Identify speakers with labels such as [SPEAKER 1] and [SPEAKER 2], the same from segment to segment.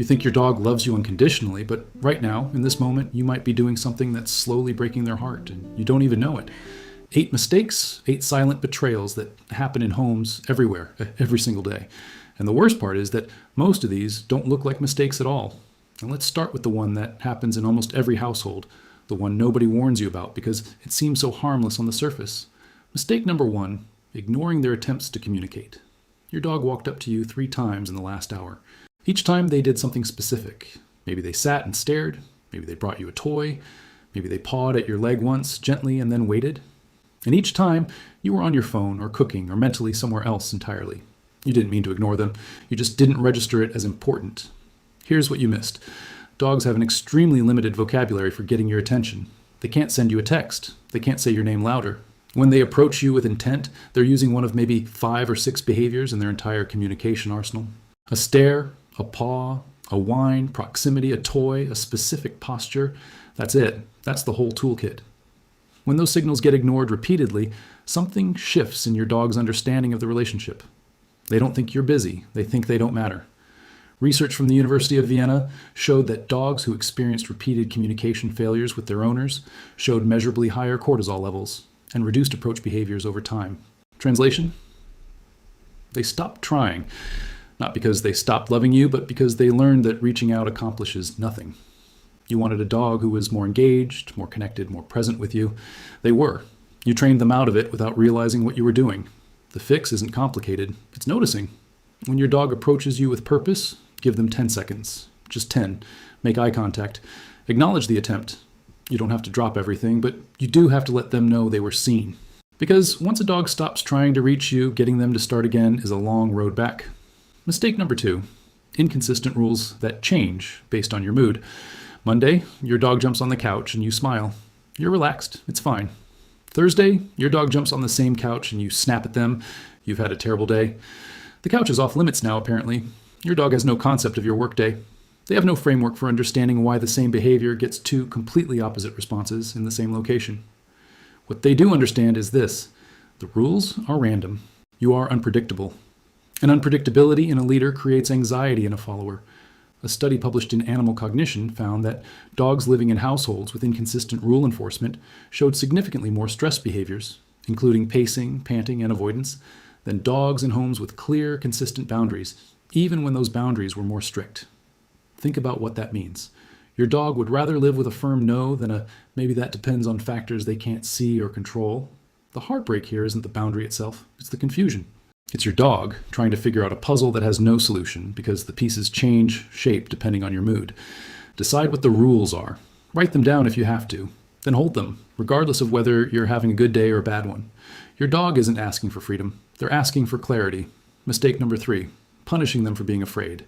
[SPEAKER 1] You think your dog loves you unconditionally, but right now, in this moment, you might be doing something that's slowly breaking their heart, and you don't even know it. 8 mistakes, 8 silent betrayals that happen in homes everywhere, every single day. And the worst part is that most of these don't look like mistakes at all. And let's start with the one that happens in almost every household, the one nobody warns you about because it seems so harmless on the surface. Mistake number 1, ignoring their attempts to communicate. Your dog walked up to you 3 times in the last hour. Each time they did something specific. Maybe they sat and stared. Maybe they brought you a toy. Maybe they pawed at your leg once, gently, and then waited. And each time, you were on your phone or cooking or mentally somewhere else entirely. You didn't mean to ignore them. You just didn't register it as important. Here's what you missed. Dogs have an extremely limited vocabulary for getting your attention. They can't send you a text. They can't say your name louder. When they approach you with intent, they're using one of maybe 5 or 6 behaviors in their entire communication arsenal. A stare, a paw, a whine, proximity, a toy, a specific posture. That's it. That's the whole toolkit. When those signals get ignored repeatedly, something shifts in your dog's understanding of the relationship. They don't think you're busy. They think they don't matter. Research from the University of Vienna showed that dogs who experienced repeated communication failures with their owners showed measurably higher cortisol levels and reduced approach behaviors over time. Translation? They stopped trying. Not because they stopped loving you, but because they learned that reaching out accomplishes nothing. You wanted a dog who was more engaged, more connected, more present with you. They were. You trained them out of it without realizing what you were doing. The fix isn't complicated. It's noticing. When your dog approaches you with purpose, give them 10 seconds. Just 10. Make eye contact. Acknowledge the attempt. You don't have to drop everything, but you do have to let them know they were seen. Because once a dog stops trying to reach you, getting them to start again is a long road back. Mistake number 2, inconsistent rules that change based on your mood. Monday, your dog jumps on the couch and you smile. You're relaxed. It's fine. Thursday, your dog jumps on the same couch and you snap at them. You've had a terrible day. The couch is off limits now, apparently. Your dog has no concept of your workday. They have no framework for understanding why the same behavior gets 2 completely opposite responses in the same location. What they do understand is this: the rules are random. You are unpredictable. And unpredictability in a leader creates anxiety in a follower. A study published in Animal Cognition found that dogs living in households with inconsistent rule enforcement showed significantly more stress behaviors, including pacing, panting, and avoidance, than dogs in homes with clear, consistent boundaries, even when those boundaries were more strict. Think about what that means. Your dog would rather live with a firm no than a maybe that depends on factors they can't see or control. The heartbreak here isn't the boundary itself, it's the confusion. It's your dog trying to figure out a puzzle that has no solution because the pieces change shape depending on your mood. Decide what the rules are. Write them down if you have to. Then hold them, regardless of whether you're having a good day or a bad one. Your dog isn't asking for freedom. They're asking for clarity. Mistake number 3, punishing them for being afraid.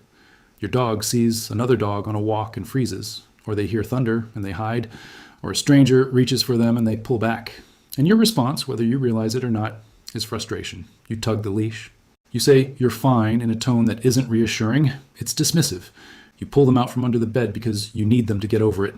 [SPEAKER 1] Your dog sees another dog on a walk and freezes, or they hear thunder and they hide, or a stranger reaches for them and they pull back. And your response, whether you realize it or not, is frustration. You tug the leash. You say you're fine in a tone that isn't reassuring. It's dismissive. You pull them out from under the bed because you need them to get over it.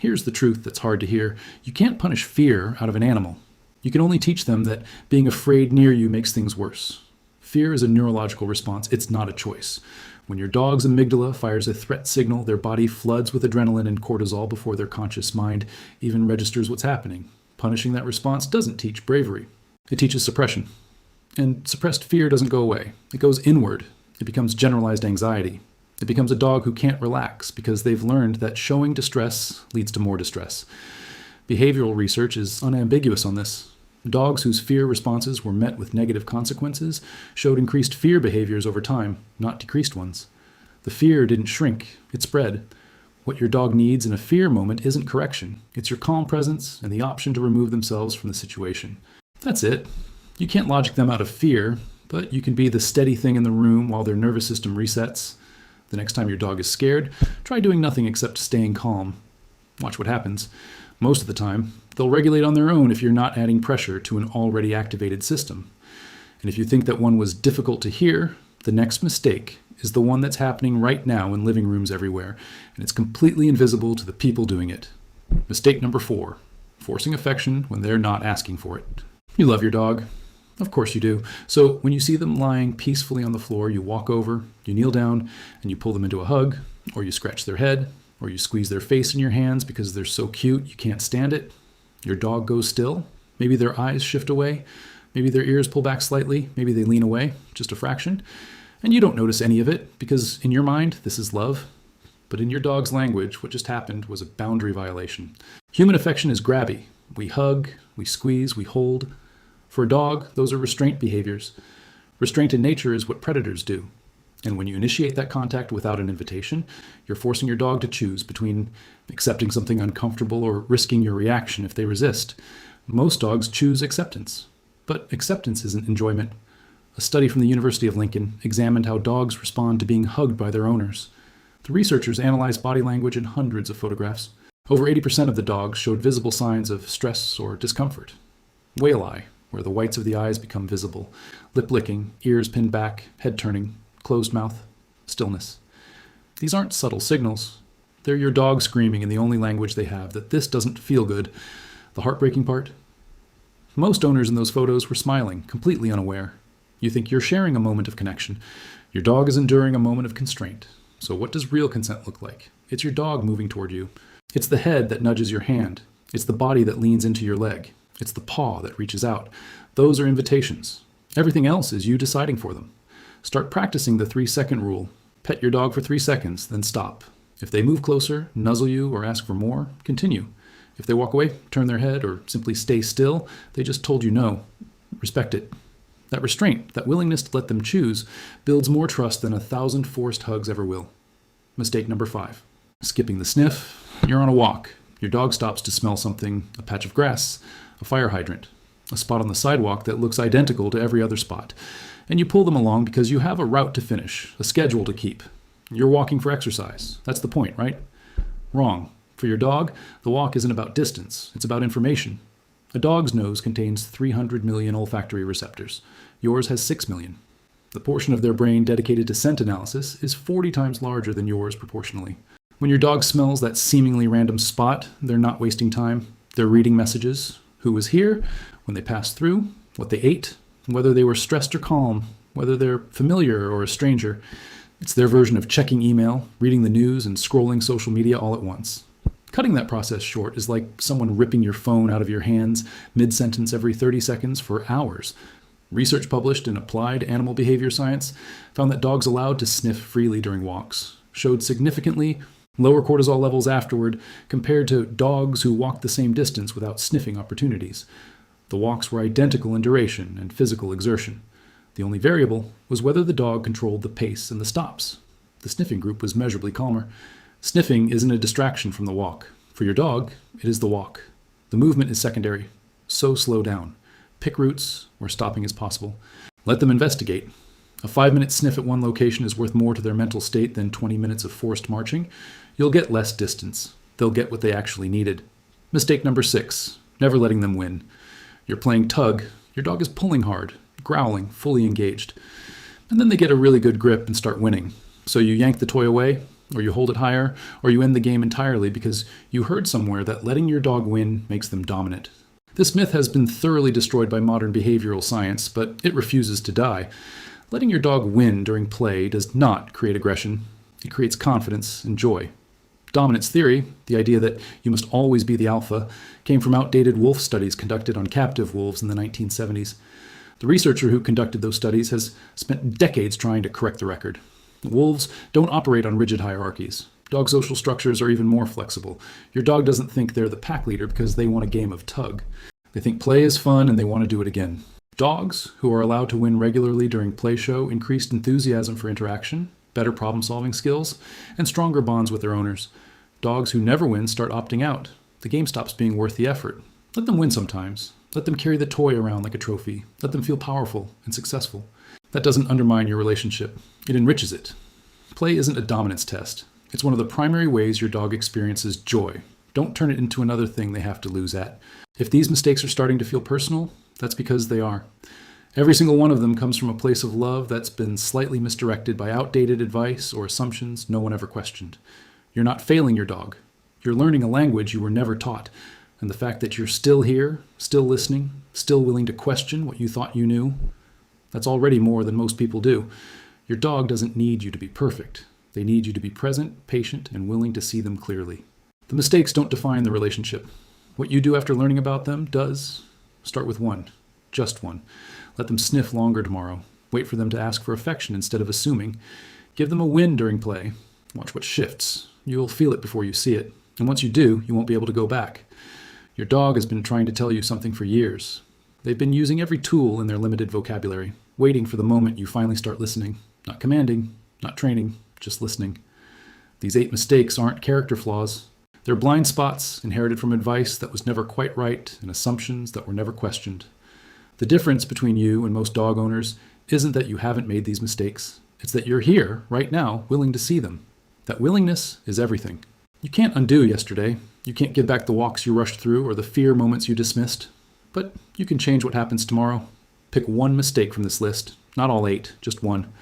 [SPEAKER 1] Here's the truth that's hard to hear. You can't punish fear out of an animal. You can only teach them that being afraid near you makes things worse. Fear is a neurological response. It's not a choice. When your dog's amygdala fires a threat signal, their body floods with adrenaline and cortisol before their conscious mind even registers what's happening. Punishing that response doesn't teach bravery. It teaches suppression. And suppressed fear doesn't go away. It goes inward. It becomes generalized anxiety. It becomes a dog who can't relax because they've learned that showing distress leads to more distress. Behavioral research is unambiguous on this. Dogs whose fear responses were met with negative consequences showed increased fear behaviors over time, not decreased ones. The fear didn't shrink, it spread. What your dog needs in a fear moment isn't correction. It's your calm presence and the option to remove themselves from the situation. That's it. You can't logic them out of fear, but you can be the steady thing in the room while their nervous system resets. The next time your dog is scared, try doing nothing except staying calm. Watch what happens. Most of the time, they'll regulate on their own if you're not adding pressure to an already activated system. And if you think that one was difficult to hear, the next mistake is the one that's happening right now in living rooms everywhere, and it's completely invisible to the people doing it. Mistake number 4, forcing affection when they're not asking for it. You love your dog. Of course you do. So when you see them lying peacefully on the floor, you walk over, you kneel down, and you pull them into a hug, or you scratch their head, or you squeeze their face in your hands because they're so cute you can't stand it. Your dog goes still. Maybe their eyes shift away. Maybe their ears pull back slightly. Maybe they lean away, just a fraction. And you don't notice any of it because in your mind, this is love. But in your dog's language, what just happened was a boundary violation. Human affection is grabby. We hug, we squeeze, we hold. For a dog, those are restraint behaviors. Restraint in nature is what predators do. And when you initiate that contact without an invitation, you're forcing your dog to choose between accepting something uncomfortable or risking your reaction if they resist. Most dogs choose acceptance. But acceptance isn't enjoyment. A study from the University of Lincoln examined how dogs respond to being hugged by their owners. The researchers analyzed body language in hundreds of photographs. Over 80% of the dogs showed visible signs of stress or discomfort. Whale eye, where the whites of the eyes become visible, lip licking, ears pinned back, head turning, closed mouth, stillness. These aren't subtle signals. They're your dog screaming in the only language they have that this doesn't feel good. The heartbreaking part? Most owners in those photos were smiling, completely unaware. You think you're sharing a moment of connection. Your dog is enduring a moment of constraint. So what does real consent look like? It's your dog moving toward you. It's the head that nudges your hand. It's the body that leans into your leg. It's the paw that reaches out. Those are invitations. Everything else is you deciding for them. Start practicing the 3-second rule. Pet your dog for 3 seconds, then stop. If they move closer, nuzzle you, or ask for more, continue. If they walk away, turn their head, or simply stay still, they just told you no. Respect it. That restraint, that willingness to let them choose, builds more trust than 1,000 forced hugs ever will. Mistake number 5. Skipping the sniff. You're on a walk. Your dog stops to smell something, a patch of grass, a fire hydrant, a spot on the sidewalk that looks identical to every other spot. And you pull them along because you have a route to finish, a schedule to keep. You're walking for exercise. That's the point, right? Wrong. For your dog, the walk isn't about distance. It's about information. A dog's nose contains 300 million olfactory receptors. Yours has 6 million. The portion of their brain dedicated to scent analysis is 40 times larger than yours proportionally. When your dog smells that seemingly random spot, they're not wasting time. They're reading messages. Who was here, when they passed through, what they ate, whether they were stressed or calm, whether they're familiar or a stranger. It's their version of checking email, reading the news, and scrolling social media all at once. Cutting that process short is like someone ripping your phone out of your hands mid-sentence every 30 seconds for hours. Research published in Applied Animal Behavior Science found that dogs allowed to sniff freely during walks showed significantly lower cortisol levels afterward compared to dogs who walked the same distance without sniffing opportunities. The walks were identical in duration and physical exertion. The only variable was whether the dog controlled the pace and the stops. The sniffing group was measurably calmer. Sniffing isn't a distraction from the walk. For your dog, it is the walk. The movement is secondary. So slow down. Pick routes where stopping is possible. Let them investigate. A 5-minute sniff at one location is worth more to their mental state than 20 minutes of forced marching. You'll get less distance. They'll get what they actually needed. Mistake number 6, never letting them win. You're playing tug. Your dog is pulling hard, growling, fully engaged. And then they get a really good grip and start winning. So you yank the toy away, or you hold it higher, or you end the game entirely because you heard somewhere that letting your dog win makes them dominant. This myth has been thoroughly destroyed by modern behavioral science, but it refuses to die. Letting your dog win during play does not create aggression. It creates confidence and joy. Dominance theory, the idea that you must always be the alpha, came from outdated wolf studies conducted on captive wolves in the 1970s. The researcher who conducted those studies has spent decades trying to correct the record. Wolves don't operate on rigid hierarchies. Dog social structures are even more flexible. Your dog doesn't think they're the pack leader because they want a game of tug. They think play is fun and they want to do it again. Dogs, who are allowed to win regularly during play show, increased enthusiasm for interaction, better problem-solving skills, and stronger bonds with their owners. Dogs who never win start opting out. The game stops being worth the effort. Let them win sometimes. Let them carry the toy around like a trophy. Let them feel powerful and successful. That doesn't undermine your relationship. It enriches it. Play isn't a dominance test. It's one of the primary ways your dog experiences joy. Don't turn it into another thing they have to lose at. If these mistakes are starting to feel personal, that's because they are. Every single one of them comes from a place of love that's been slightly misdirected by outdated advice or assumptions no one ever questioned. You're not failing your dog. You're learning a language you were never taught. And the fact that you're still here, still listening, still willing to question what you thought you knew, that's already more than most people do. Your dog doesn't need you to be perfect. They need you to be present, patient, and willing to see them clearly. The mistakes don't define the relationship. What you do after learning about them does. Start with one. Just one. Let them sniff longer tomorrow. Wait for them to ask for affection instead of assuming. Give them a win during play. Watch what shifts. You'll feel it before you see it. And once you do, you won't be able to go back. Your dog has been trying to tell you something for years. They've been using every tool in their limited vocabulary, waiting for the moment you finally start listening. Not commanding, not training, just listening. These 8 mistakes aren't character flaws. They're blind spots inherited from advice that was never quite right and assumptions that were never questioned. The difference between you and most dog owners isn't that you haven't made these mistakes. It's that you're here, right now, willing to see them. That willingness is everything. You can't undo yesterday. You can't give back the walks you rushed through or the fear moments you dismissed. But you can change what happens tomorrow. Pick one mistake from this list. Not all 8, just one.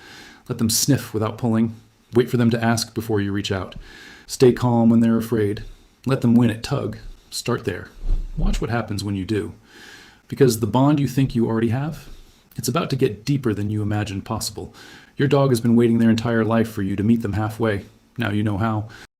[SPEAKER 1] Let them sniff without pulling. Wait for them to ask before you reach out. Stay calm when they're afraid. Let them win at tug. Start there. Watch what happens when you do. Because the bond you think you already have, it's about to get deeper than you imagined possible. Your dog has been waiting their entire life for you to meet them halfway. Now you know how.